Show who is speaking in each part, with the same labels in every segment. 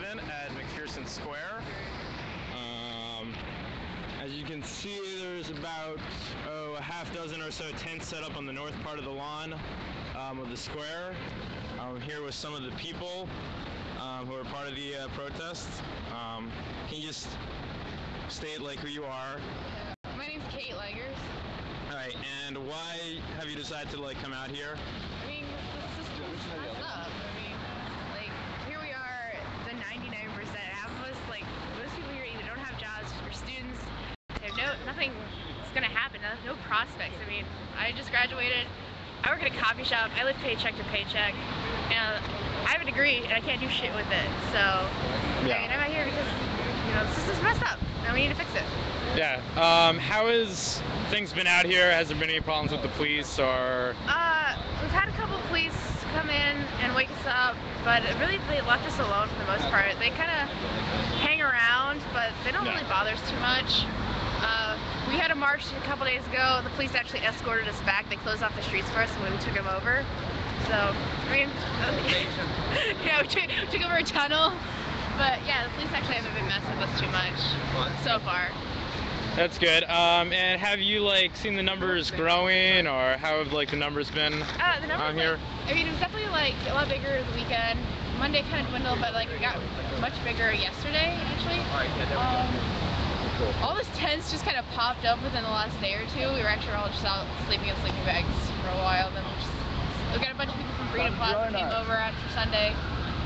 Speaker 1: 11 at McPherson Square. As you can see, there's about a half dozen or so tents set up on the north part of the lawn of the square. I'm here with some of the people who are part of the protest. Can you just state who you are?
Speaker 2: My name's Kate Leggers.
Speaker 1: Alright, and why have you decided to come out here?
Speaker 2: I mean, the system's messed up. I mean, here we are, the 99%. Half of us, most people here either don't have jobs or students. They have nothing's gonna happen. No prospects. I mean, I just graduated. I work at a coffee shop. I live paycheck to paycheck. And I have a degree, and I can't do shit with it. So, yeah. I mean, I'm out here because, the system's messed up, and we need to fix it.
Speaker 1: Yeah. How has things been out here? Has there been any problems with the police, or?
Speaker 2: We've had a couple of police come in and wake us up, but really they left us alone for the most part. They kind of hang around, but they don't really bother us too much. We had a march a couple days ago. The police actually escorted us back. They closed off the streets for us when we took them over. So, I mean, yeah, we took over a tunnel. But yeah, the police actually haven't been messing with us too much so far.
Speaker 1: That's good. And have you seen the numbers growing, or how have the numbers been
Speaker 2: the numbers,
Speaker 1: here?
Speaker 2: I mean, it was definitely a lot bigger the weekend. Monday kind of dwindled, but it got much bigger yesterday actually. All these tents just kind of popped up within the last day or two. We were actually all just out sleeping in sleeping bags for a while. Then we got a bunch of people from Freedom Plaza came over after Sunday,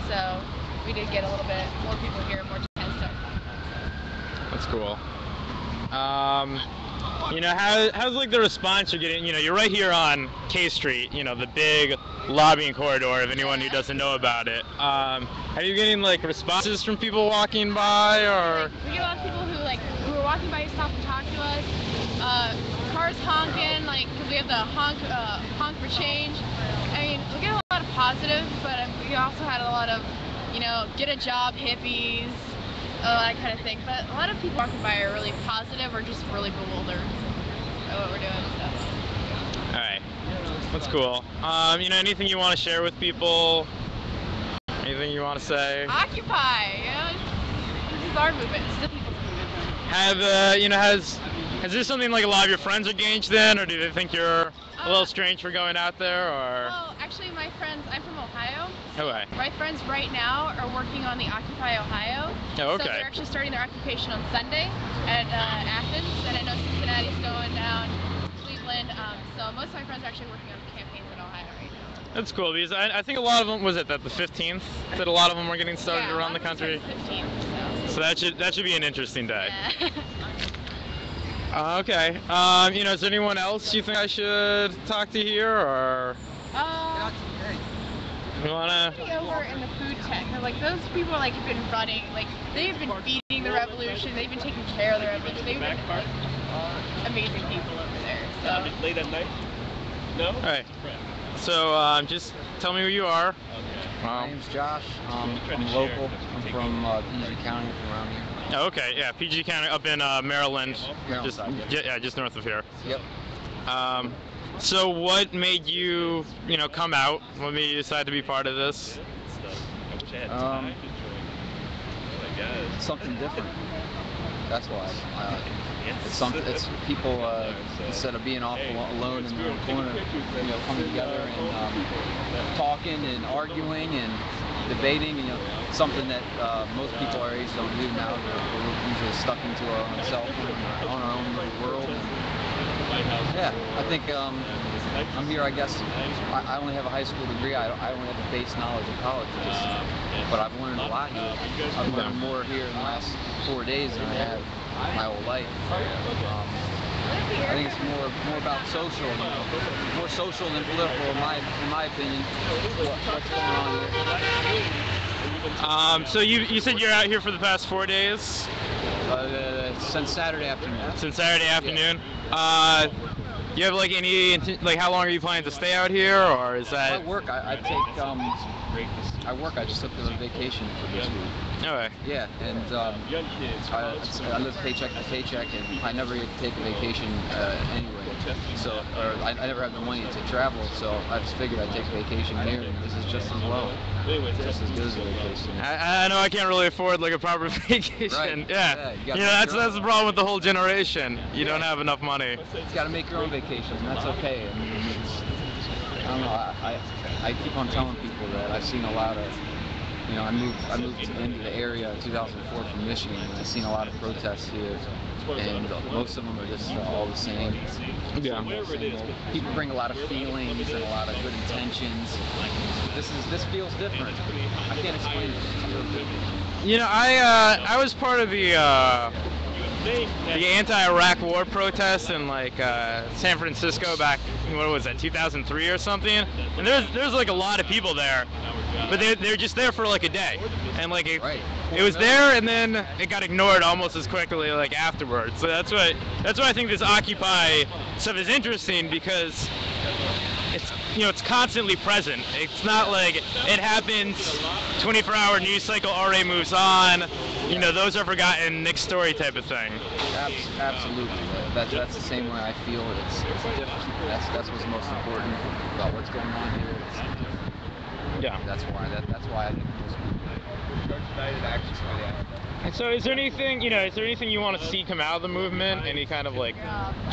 Speaker 2: so we did get a little bit more people here, more tents stuff.
Speaker 1: That's cool. How's the response you're getting? You're right here on K Street, the big lobbying corridor, if anyone who doesn't know about it. Are you getting responses from people walking by, or?
Speaker 2: We get a lot of people who who are walking by, stop and talk to us. Cars honking, because we have the honk for change. I mean, we get a lot of positive, but we also had a lot of, get a job hippies, that kind of thing. But a lot of people walking by are really positive or just really bewildered by what we're doing and stuff.
Speaker 1: Alright, that's cool. Anything you want to share with people? Anything you want to say?
Speaker 2: Occupy, this is our movement. This is the people's movement.
Speaker 1: Has this something a lot of your friends are engaged in, or do they think you're a little strange for going out there, or?
Speaker 2: Well, actually, my friends, I'm from Ohio.
Speaker 1: Okay.
Speaker 2: My friends right now are working on the Occupy Ohio.
Speaker 1: Oh, okay.
Speaker 2: So they're actually starting their occupation on Sunday at Athens, and I know Cincinnati's going down, Cleveland. So most of my friends are actually working on campaigns in Ohio right now.
Speaker 1: That's cool, because I think a lot of them, was it that the 15th, that a lot of them were getting started around the country?
Speaker 2: 15th,
Speaker 1: so that should be an interesting day.
Speaker 2: Yeah.
Speaker 1: Okay. Is there anyone else you think I should talk to here, or? You wanna?
Speaker 2: Over in the food tent, those people have been running, they've been feeding the revolution, they've been taking care of the revolution, they've been amazing people over there. So.
Speaker 3: Late at night? No?
Speaker 1: Alright. So just tell me who you are.
Speaker 4: My name's Josh. I'm local. I'm from PG County, from around here.
Speaker 1: Oh, okay, yeah, PG County, up in Maryland, just north of here.
Speaker 4: Yep.
Speaker 1: So what made you, come out? What made you decide to be part of this?
Speaker 4: Something different. That's why. It's people instead of being off alone in their corner, coming together and talking and arguing and debating. Something that most people our age don't do now. We're usually stuck into our own cell phone, on our own little world. Yeah, I think I'm here. I guess I only have a high school degree. I only have the base knowledge of college, but I've learned a lot here. I've learned more here in the last 4 days than I have my whole life. I think it's more about social, more social than political, in my opinion. What's going on here?
Speaker 1: So you said you're out here for the past 4 days?
Speaker 4: Since Saturday afternoon.
Speaker 1: Since Saturday afternoon. You have any how long are you planning to stay out here, or is that?
Speaker 4: I work. I work. I just took a vacation for this week.
Speaker 1: Okay.
Speaker 4: Yeah, and I live paycheck to paycheck, and I never get to take a vacation anyway. So I never had the money to travel, so I just figured I'd take a vacation here, and this is just as well. Just as good as a vacation.
Speaker 1: I know I can't really afford like a proper vacation.
Speaker 4: Right.
Speaker 1: Yeah.
Speaker 4: You
Speaker 1: know, that's the problem with the whole generation. You don't have enough money.
Speaker 4: You got to make your own vacations, and that's okay. I mean, I don't know. I keep on telling people that I've seen a lot of. You know, I moved into the area in 2004 from Michigan, and I've seen a lot of protests here, and most of them are just all the same.
Speaker 1: Yeah.
Speaker 4: People bring a lot of feelings and a lot of good intentions. This feels different. I can't explain it. It feels different.
Speaker 1: You know, I was part of the anti-Iraq war protests in like San Francisco back, what was that, 2003 or something? And there's like a lot of people there, but they're just there for like a day, and like it was there, and then it got ignored almost as quickly like afterwards. So that's why I think this Occupy stuff is interesting, because it's constantly present. It's not like it happens, 24-hour news cycle already moves on. You know, those are forgotten, next story type of thing.
Speaker 4: Absolutely. That's the same way I feel. It's different. That's what's most important about what's going on here. It's different.
Speaker 1: Yeah.
Speaker 4: That's why I think most people.
Speaker 1: And so, is there anything you want to see come out of the movement? Any kind of like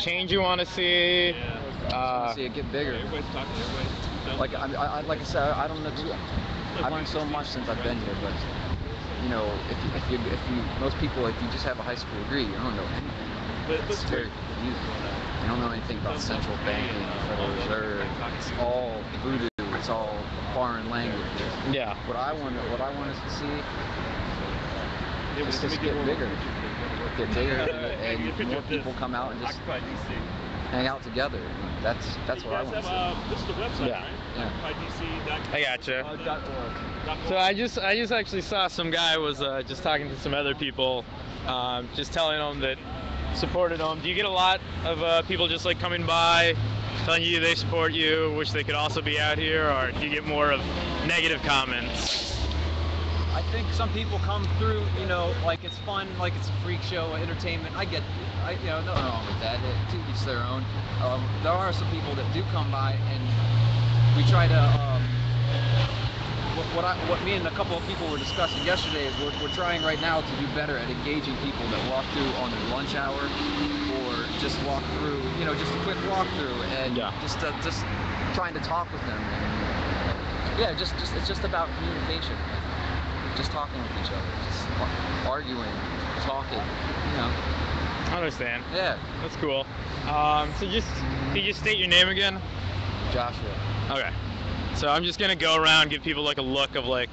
Speaker 1: change you want to see?
Speaker 4: I want to see it get bigger. Like I said, I don't know. I learned so much since I've been here, but you know, if you most people, if you just have a high school degree, you don't know anything. It's very confusing. You don't know anything about central banking, Federal Reserve. It's all voodoo. It's all foreign language.
Speaker 1: Yeah.
Speaker 4: What I want us to see is just get bigger, and more people come out and just hang out together. That's what I want to see.
Speaker 3: This is the website,
Speaker 1: Yeah.
Speaker 3: right?
Speaker 1: Yeah. I gotcha. So I just actually saw some guy was just talking to some other people, just telling them that supported them. Do you get a lot of people just like coming by, telling you they support you, wish they could also be out here, or do you get more of negative comments?
Speaker 4: I think some people come through, you know, like it's fun, like it's a freak show, entertainment. Nothing wrong with that. To each their own. There are some people that do come by, and we try to. What me and a couple of people were discussing yesterday is we're trying right now to do better at engaging people that walk through on their lunch hour, or just walk through, you know, just a quick walkthrough, and just trying to talk with them. And, yeah, it's just about communication. Just talking with each other, just arguing, talking, you know.
Speaker 1: I understand.
Speaker 4: Yeah.
Speaker 1: That's cool. So can you just state your name again?
Speaker 4: Joshua.
Speaker 1: Okay. So I'm just gonna go around, give people like a look of like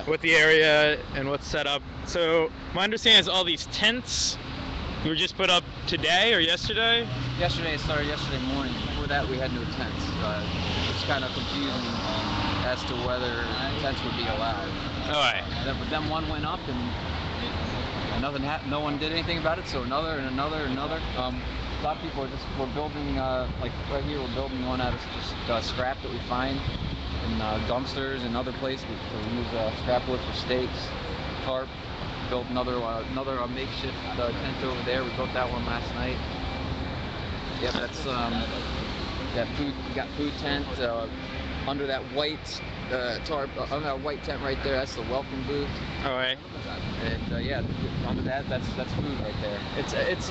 Speaker 1: what the area and what's set up. So my understanding is all these tents were just put up today or yesterday?
Speaker 4: Yesterday, it started yesterday morning. Before that, we had no tents. It's kind of confusing as to whether tents would be allowed.
Speaker 1: All right.
Speaker 4: But then one went up and nothing happened. No one did anything about it. So another and another and another. A lot of people we're building like right here. We're building one out of just scrap that we find in dumpsters and other places. We use scrap wood for stakes, tarp. Built another makeshift tent over there. We built that one last night. Yeah, that's food. We got food tent under that white tarp, under that white tent right there. That's the welcome booth.
Speaker 1: All right.
Speaker 4: And yeah, under that, that's food right there. It's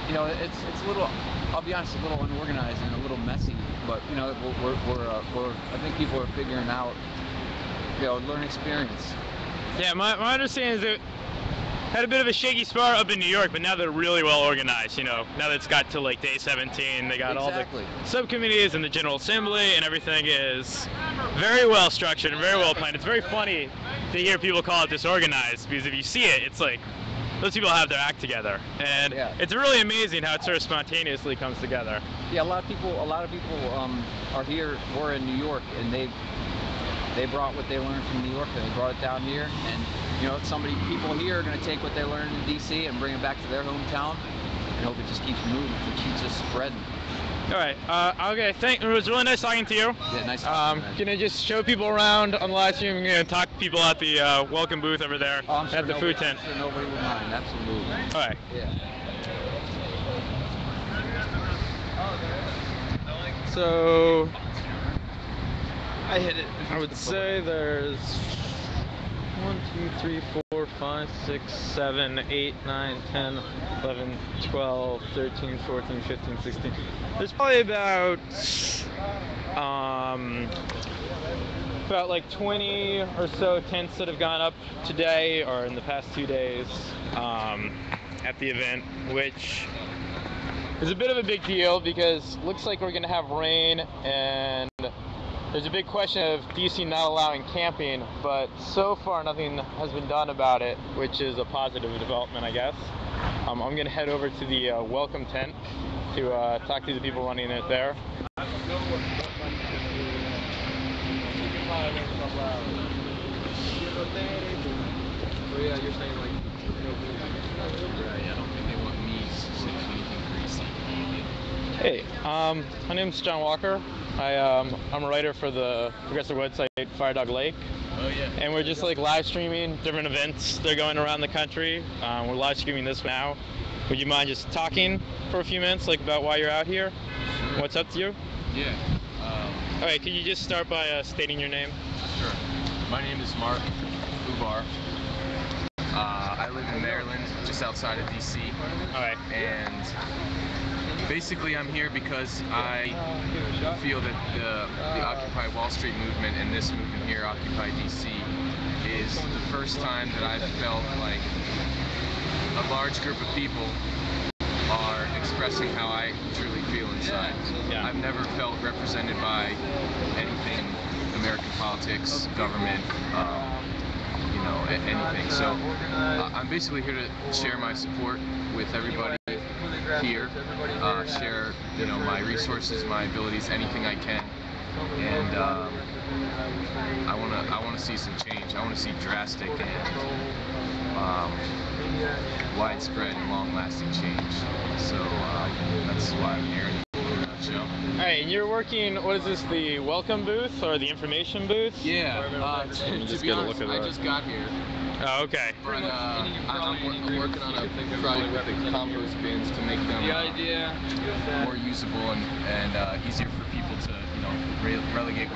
Speaker 4: you know, it's a little. I'll be honest, a little unorganized and a little messy. But you know, we're I think people are figuring out, you know, learn experience.
Speaker 1: Yeah, my understanding is that had a bit of a shaky start up in New York, but now they're really well organized, you know. Now that it's got to like day 17, they got all the subcommittees and the General Assembly, and everything is very well structured and very well planned. It's very funny to hear people call it disorganized, because if you see it, it's like those people have their act together, and it's really amazing how it sort of spontaneously comes together.
Speaker 4: Yeah, a lot of people are here. We're in New York, and they brought what they learned from New York and they brought it down here, and you know, people here are going to take what they learned in DC and bring it back to their hometown, and hope it just keeps moving, it keeps just spreading.
Speaker 1: All right. Okay. It was really nice talking to you.
Speaker 4: Yeah, nice talking to you.
Speaker 1: Can I just show people around on the live stream? I'm going to talk to people at the welcome booth over there at the food tent.
Speaker 4: I'm sure nobody would mind. Absolutely.
Speaker 1: All right.
Speaker 4: Yeah.
Speaker 1: So
Speaker 4: I hit it.
Speaker 1: I would say there's 1, 2, 3, 4, 5, 6, 7, 8, 9, 10, 11, 12, 13, 14, 15, 16. There's probably about like 20 or so tents that have gone up today or in the past 2 days at the event, which is a bit of a big deal because it looks like we're going to have rain, and there's a big question of DC not allowing camping, but so far nothing has been done about it, which is a positive development, I guess. I'm going to head over to the welcome tent to talk to the people running it there.
Speaker 4: Yeah, you're saying like, right, I don't think they want me to say anything crazy.
Speaker 1: Hey, my name's John Walker. I'm a writer for the progressive website Fire Dog Lake.
Speaker 4: Oh yeah.
Speaker 1: And we're just like live streaming different events. They're going around the country. We're live streaming this now. Would you mind just talking for a few minutes, like about why you're out here?
Speaker 4: Sure.
Speaker 1: What's up to you?
Speaker 4: Yeah.
Speaker 1: All right, could you just start by stating your name?
Speaker 4: Sure. My name is Mark Ubar. I live in Maryland, just outside of DC.
Speaker 1: All right.
Speaker 4: And basically I'm here because I feel that the Occupy Wall Street movement and this movement here, Occupy DC, is the first time that I've felt like a large group of people are expressing how I truly feel inside.
Speaker 1: Yeah.
Speaker 4: I've never felt represented by anything, American politics, government, you know, anything. So I'm basically here to share my support with everybody here, share, you know, my resources, my abilities, anything I can, and I want to see some change. I want to see drastic and widespread and long-lasting change. So that's why I'm here in a nutshell.
Speaker 1: All right, and you're working, what is this, the welcome booth or the information booth?
Speaker 4: Yeah, to be honest, I just got here.
Speaker 1: Oh, okay.
Speaker 4: But I'm working on a project with the compost bins to make them more usable and easier for people to, you know, relegate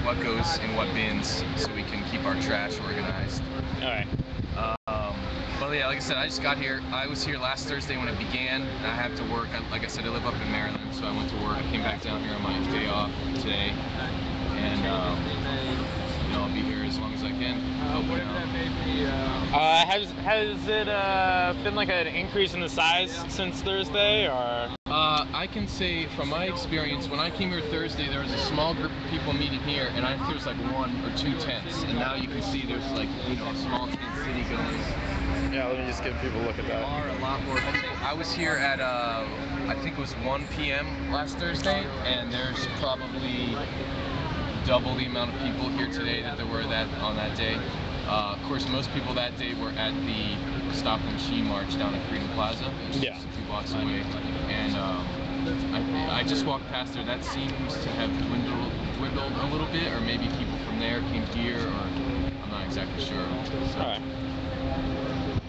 Speaker 4: what goes in what bins, so we can keep our trash organized.
Speaker 1: All right.
Speaker 4: Well, yeah, like I said, I just got here. I was here last Thursday when it began. I have to work. Like I said, I live up in Maryland, so I went to work. I came back down here on my day off today, and you know, I'll be here as long as I can.
Speaker 1: Has it been like an increase in the size since Thursday, or?
Speaker 4: I can say from my experience, when I came here Thursday, there was a small group of people meeting here, and I think there's like 1 or 2 tents, and now you can see there's like, you know, a small tent city going.
Speaker 1: Yeah, let me just give people a look at that.
Speaker 4: There are a lot more people. I was here at I think it was 1 p.m. last Thursday, and there's probably double the amount of people here today that there were on that day. Of course, most people that day were at the Stop and She March down at Freedom Plaza, which is just a few blocks away. And I just walked past there. That seems to have dwindled a little bit, or maybe people from there came here, or I'm not exactly sure. So.
Speaker 1: All right.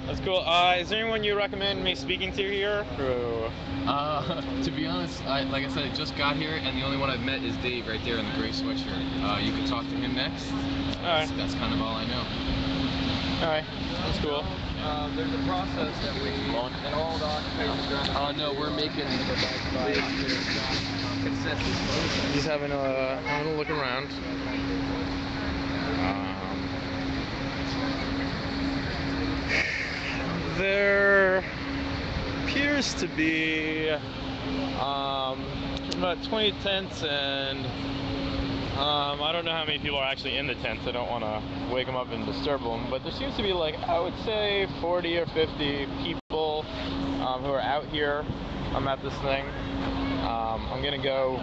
Speaker 1: That's cool. Is there anyone you recommend me speaking to here?
Speaker 4: To be honest, like I said, I just got here, and the only one I've met is Dave right there in the gray sweatshirt. You can talk to him next. That's kind of all I know.
Speaker 1: All right, that's cool.
Speaker 3: There's a process that we and all the occupations.
Speaker 4: No, we're making consensus.
Speaker 1: Just having a look around. There appears to be about 20 tents, and I don't know how many people are actually in the tents. I don't want to wake them up and disturb them, but there seems to be, like, I would say 40 or 50 people who are out here at this thing. I'm gonna go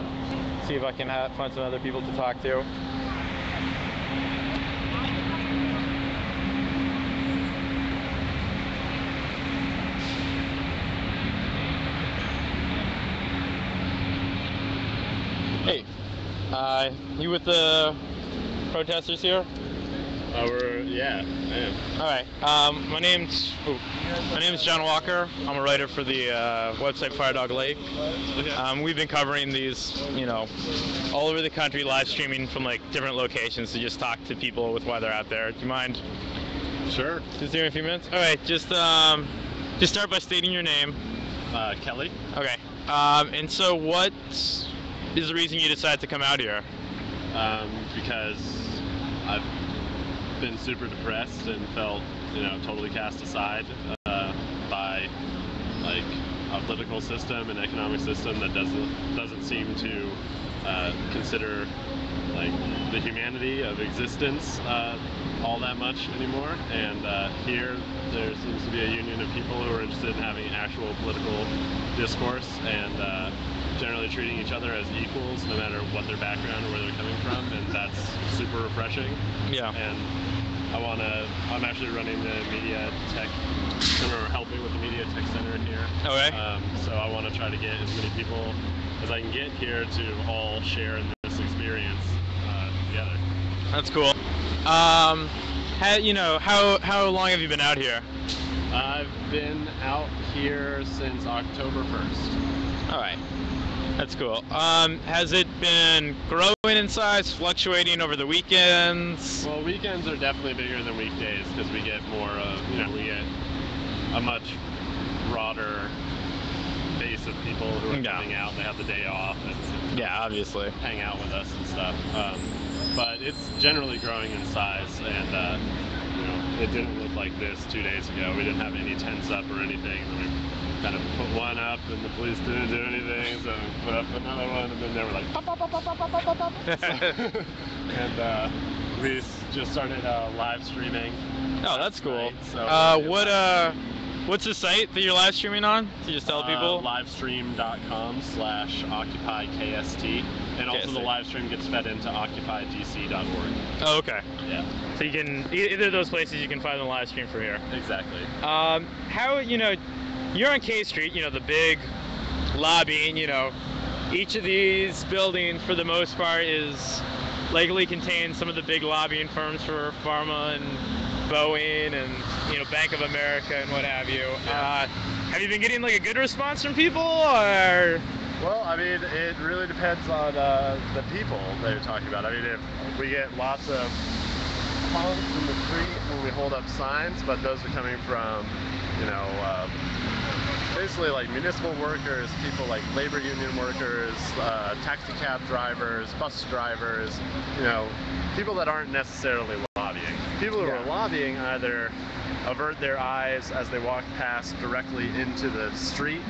Speaker 1: see if I can find some other people to talk to. Hey, you with the protesters here?
Speaker 5: Yeah, I am.
Speaker 1: All right. My name's John Walker. I'm a writer for the website Fire Dog Lake.
Speaker 5: Okay.
Speaker 1: We've been covering these, all over the country, live streaming from like different locations to just talk to people with why they're out there. Do you mind?
Speaker 5: Sure.
Speaker 1: Just here in a few minutes. All right. Just start by stating your name.
Speaker 5: Kelly.
Speaker 1: Okay. And so, what is the reason you decided to come out here?
Speaker 5: Because I've been super depressed and felt, totally cast aside by like a political system and economic system that doesn't seem to consider like the humanity of existence all that much anymore. And here there seems to be a union of people who are interested in having actual political discourse and generally treating each other as equals no matter what their background or where they're coming from, and that's super refreshing.
Speaker 1: Yeah.
Speaker 5: And I'm actually running the media tech center, or helping with the media tech center here.
Speaker 1: Okay.
Speaker 5: So I want to try to get as many people as I can get here to all share in this experience together.
Speaker 1: That's cool. How long have you been out here?
Speaker 5: I've been out here since October 1st.
Speaker 1: All right. That's cool. Has it been growing in size, fluctuating over the weekends?
Speaker 5: Well, weekends are definitely bigger than weekdays because we get more of, we get a much broader base of people who are coming out. They have the day off and
Speaker 1: obviously
Speaker 5: hang out with us and stuff. But it's generally growing in size, and it didn't look like this 2 days ago. We didn't have any tents up or anything. We kind of put one up and the police didn't do anything, so we put up another one, and then they were like pop, pop, pop, pop, pop, pop, pop, pop. And we just started live streaming.
Speaker 1: Oh, that's cool.
Speaker 5: So
Speaker 1: what's the site that you're live streaming on? To just tell people?
Speaker 5: Livestream.com/OccupyKST, and also the live stream gets fed into OccupyDC.org.
Speaker 1: Oh, okay.
Speaker 5: Yeah.
Speaker 1: So you can either of those places you can find the live stream from here.
Speaker 5: Exactly.
Speaker 1: How you're on K Street, the big lobbying, each of these buildings for the most part is likely contains some of the big lobbying firms for pharma and Boeing and Bank of America and what have you.
Speaker 5: Yeah.
Speaker 1: Have you been getting like a good response from people, or?
Speaker 5: Well, I mean, it really depends on the people that you're talking about. I mean, if we get lots of honks in the street when we hold up signs, but those are coming from, basically like municipal workers, people like labor union workers, taxi cab drivers, bus drivers, people that aren't necessarily lobbying. People who are lobbying either avert their eyes as they walk past directly into the street,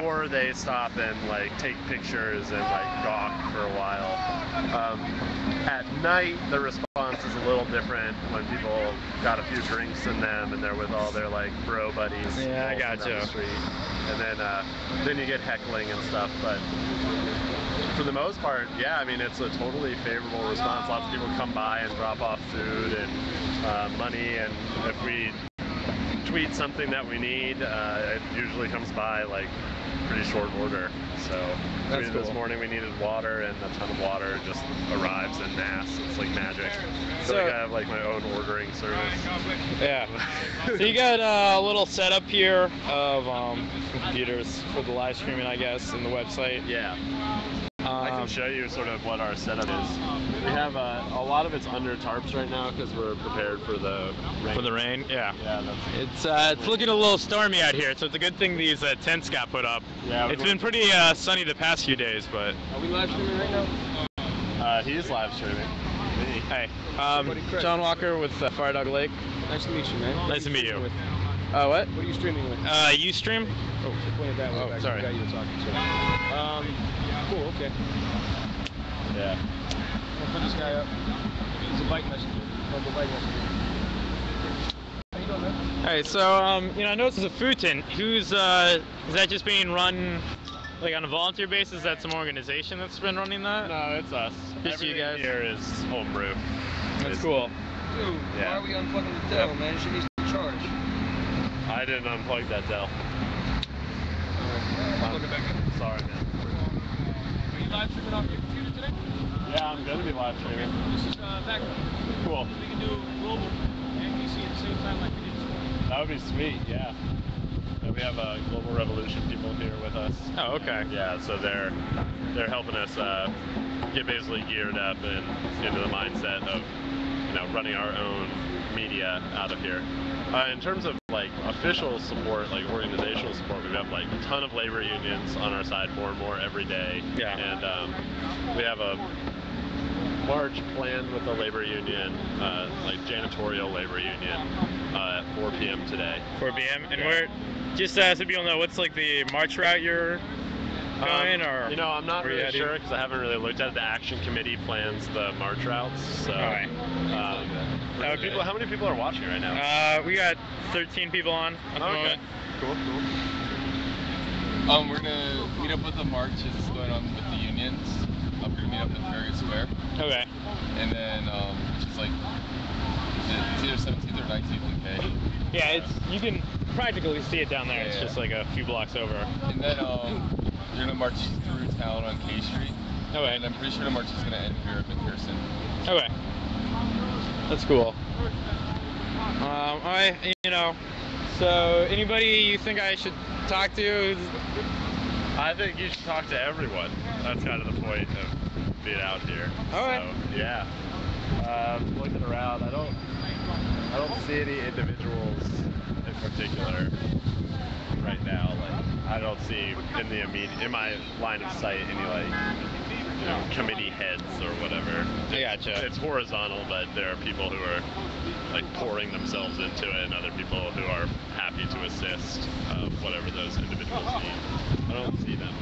Speaker 5: or they stop and like take pictures and like gawk for a while. At night, the response is a little different when people got a few drinks in them and they're with all their like bro buddies.
Speaker 1: Yeah, I got you.
Speaker 5: Down the street. And then you get heckling and stuff, but for the most part, yeah, I mean, it's a totally favorable response. Lots of people come by and drop off food and money, and if we tweet something that we need, it usually comes by like pretty short order. So this morning we needed water, and a ton of water just arrives en masse. It's like magic. So like I have like my own ordering service.
Speaker 1: Yeah. So you got a little setup here of computers for the live streaming, I guess, and the website.
Speaker 5: Yeah. I can show you sort of what our setup is. We have a lot of it's under tarps right now because we're prepared for the rain.
Speaker 1: For the rain, yeah.
Speaker 5: Yeah,
Speaker 1: it's looking a little stormy out here, so it's a good thing these tents got put up.
Speaker 5: Yeah,
Speaker 1: it's been pretty sunny the past few days, but.
Speaker 3: Are we live streaming right now?
Speaker 5: He's live streaming. Me.
Speaker 1: Hey, John Walker with Fire Dog Lake.
Speaker 3: Nice to meet you, man.
Speaker 1: Nice to meet you.
Speaker 3: With?
Speaker 1: What?
Speaker 3: What are you streaming with?
Speaker 1: Ustream.
Speaker 3: Oh, so point it that way.
Speaker 1: Oh, sorry.
Speaker 3: I got you to talk to. Cool, okay.
Speaker 5: Yeah.
Speaker 3: I'll put this guy up. He's a bike messenger. Local bike messenger. How you doing, man?
Speaker 1: Alright, so, I noticed there's a food tent. Is that just being run, like, on a volunteer basis? Is that some organization that's been running that?
Speaker 5: No, it's us.
Speaker 1: Just you guys?
Speaker 5: Here is homebrew.
Speaker 1: That's cool.
Speaker 3: Dude, why are we unplugging the Dell, man? She needs to be charged.
Speaker 5: I didn't unplug that Dell.
Speaker 3: Plug it back in.
Speaker 5: Sorry, man.
Speaker 3: Are you live streaming off your computer today?
Speaker 5: Yeah, I'm gonna be live streaming.
Speaker 3: This is backup.
Speaker 5: Cool.
Speaker 3: We can do global and DC at the same time like we did this morning.
Speaker 5: That would be sweet, yeah. And we have Global Revolution people here with us.
Speaker 1: Oh, okay.
Speaker 5: Yeah, so they're helping us get basically geared up and into the mindset of running our own media out of here. In terms of like official support, like organizational support, we have like a ton of labor unions on our side, more and more every day.
Speaker 1: Yeah.
Speaker 5: And we have a march planned with the labor union, like janitorial labor union, at 4 p.m. today.
Speaker 1: 4 p.m. And we're just so people know, what's like the march route you're going, or?
Speaker 5: I'm not really sure because I haven't really looked at it. The action committee plans the march routes. So,
Speaker 1: Alright.
Speaker 5: how many people are watching right now?
Speaker 1: We got 13 people on at the moment.
Speaker 5: Cool.
Speaker 6: We're gonna meet up with the marches going on with the unions. We're gonna meet up at Farragut Square.
Speaker 1: Okay.
Speaker 6: And then, which is like, it's either 17th or 19th in K.
Speaker 1: Yeah, you can practically see it down there.
Speaker 6: Yeah,
Speaker 1: it's just like a few blocks over.
Speaker 6: And then, you're gonna march through town on K Street.
Speaker 1: Okay.
Speaker 6: And I'm pretty sure the march is gonna end here at McPherson.
Speaker 1: Okay. That's cool. So anybody you think I should talk to?
Speaker 5: I think you should talk to everyone. That's kind of the point of being out here.
Speaker 1: Alright.
Speaker 5: So, yeah. Looking around, I don't see any individuals in particular right now. Like, I don't see in my line of sight any committee heads or whatever.
Speaker 1: I gotcha.
Speaker 5: It's horizontal, but there are people who are like pouring themselves into it, and other people who are happy to assist whatever those individuals need. I don't see them.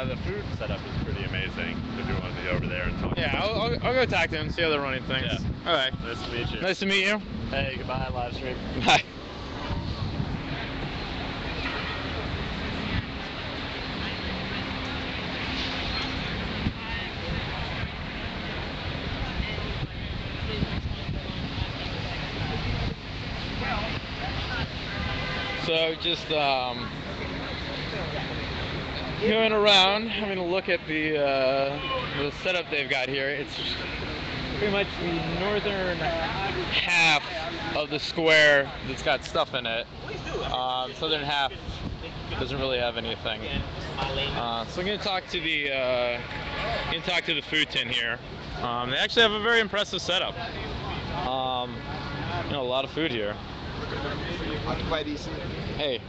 Speaker 5: The food setup is pretty amazing if you want to go over there and talk.
Speaker 1: Yeah, I'll go talk to him, see how they're running things.
Speaker 5: Yeah.
Speaker 1: All right.
Speaker 5: Nice to meet you.
Speaker 1: Nice to meet you.
Speaker 5: Hey, goodbye, live stream.
Speaker 1: Bye. So just going around, having a look at the setup they've got here. It's pretty much the northern half of the square that's got stuff in it. Southern half doesn't really have anything. So I'm going to talk to the food tin here. They actually have a very impressive setup. A lot of food here.
Speaker 7: Occupied DC.
Speaker 1: Hey,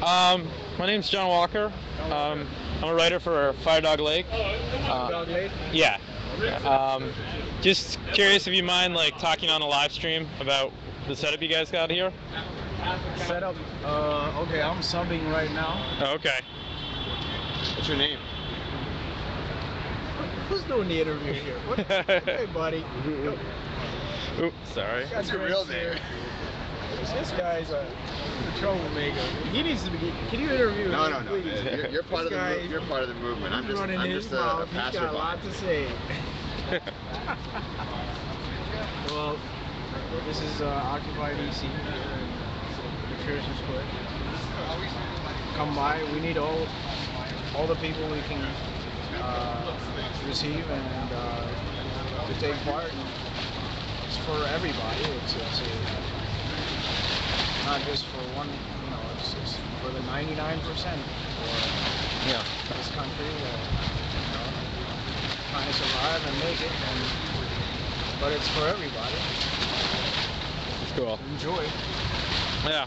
Speaker 1: my name's John Walker. I'm a writer for Fire Dog Lake.
Speaker 3: Dog Lake?
Speaker 1: Yeah. Just curious if you mind talking on a live stream about the setup you guys got here.
Speaker 3: Setup. Okay, I'm subbing right now.
Speaker 1: Oh, okay.
Speaker 7: What's your name?
Speaker 3: Who's doing the interview here? Hey, buddy.
Speaker 1: Oops, sorry.
Speaker 7: What's your real name?
Speaker 3: This guy's a troublemaker. He needs to be. Can you interview him?
Speaker 7: No.
Speaker 3: Please?
Speaker 7: You're part of the you're part of the movement. I'm just a passerby.
Speaker 3: He's got a lot to say. Well, this is Occupied EC here in McPherson Square. Come by. We need all the people we can receive and to take part. It's for everybody. It's not just for one. It's for the 99% for this country trying to survive and make it. But it's for everybody.
Speaker 1: It's cool.
Speaker 3: Enjoy.
Speaker 1: Yeah.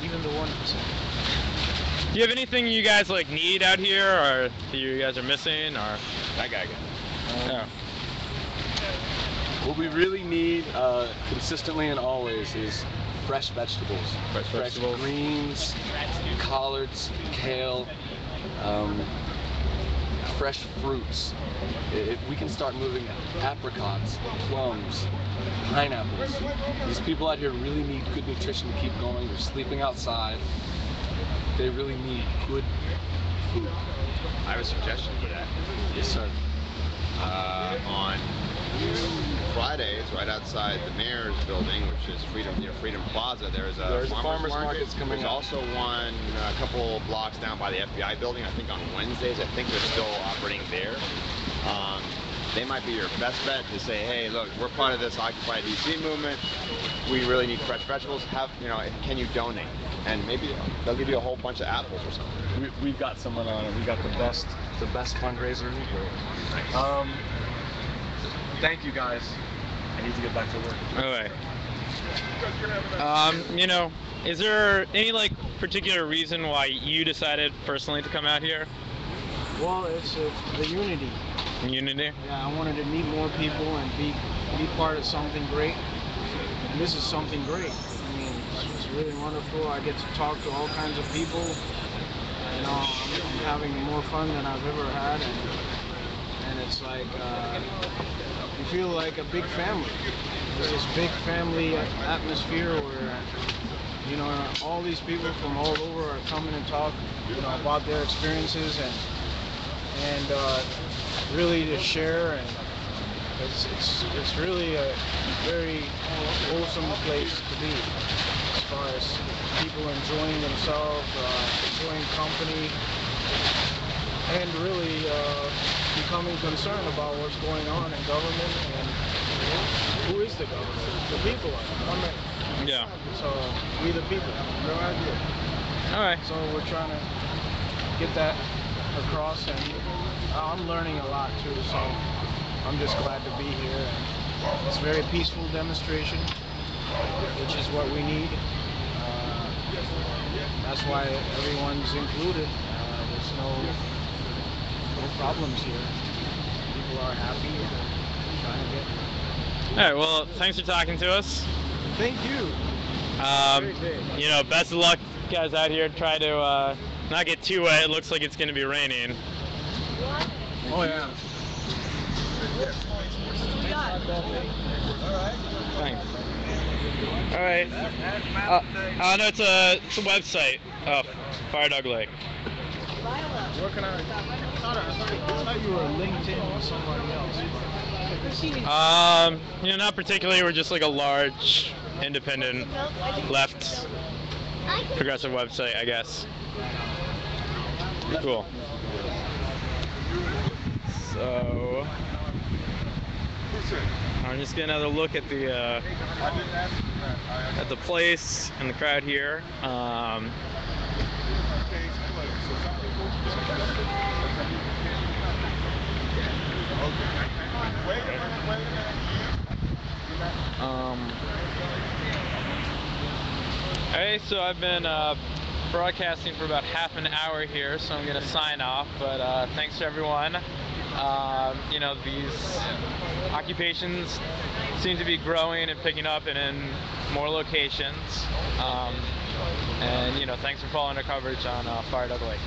Speaker 3: Even the 1%.
Speaker 1: Do you have anything you guys need out here, or that you guys are missing, or?
Speaker 7: That guy
Speaker 1: Yeah.
Speaker 8: What we really need consistently and always is fresh vegetables. Fresh greens, collards, kale, fresh fruits. If we can start moving apricots, plums, pineapples. These people out here really need good nutrition to keep going. They're sleeping outside. They really need good food.
Speaker 7: I have a suggestion for that.
Speaker 8: Yes, sir.
Speaker 7: On Fridays, right outside the mayor's building, which is Freedom Plaza, there's a farmers market.
Speaker 8: Coming
Speaker 7: There's
Speaker 8: up.
Speaker 7: also one a couple blocks down by the FBI building. I think on Wednesdays. I think they're still operating there. they might be your best bet to say, hey, look, we're part of this Occupy DC movement. We really need fresh vegetables. Can you donate? And maybe they'll give you a whole bunch of apples or something.
Speaker 8: We've got someone on it. We got the best fundraiser. Thank you guys. I need to get back to work.
Speaker 1: Okay. You know, is there any like particular reason why you decided personally to come out here?
Speaker 3: Well, it's the unity.
Speaker 1: Unity?
Speaker 3: Yeah, I wanted to meet more people and be part of something great. And this is something great. I mean, it's really wonderful. I get to talk to all kinds of people. You know, I'm having more fun than I've ever had, and it's like you feel like a big family. There's this big family atmosphere where, you know, all these people from all over are coming and talk, you know, about their experiences and really to share, and it's really a very wholesome place to be as far as people enjoying themselves, enjoying company, and really becoming concerned about what's going on in government and who is the government. The people are.
Speaker 1: Yeah.
Speaker 3: So we the people.
Speaker 1: All right.
Speaker 3: So we're trying to get that across, and I'm learning a lot too, so I'm just glad to be here. It's a very peaceful demonstration, which is what we need. That's why everyone's included. There's no problems here. People are happy and trying to get.
Speaker 1: All right. Well, thanks for talking to us.
Speaker 3: Thank you.
Speaker 1: You know, best of luck, guys, out here. Try to not get too wet. It looks like it's going to be raining.
Speaker 3: Oh yeah.
Speaker 1: Thanks. All right. No, it's a website. Fire Dog Lake.
Speaker 3: Where can I thought you were LinkedIn or somebody else.
Speaker 1: You know, not particularly. We're just like a large, independent, left, progressive website, I guess. Cool. So I'm just getting another look at the place and the crowd here. Hey, so I've been broadcasting for about half an hour here, so I'm gonna sign off. But thanks to everyone. You know, these occupations seem to be growing and picking up and in more locations. And you know, thanks for following our coverage on Fire Dog Lake.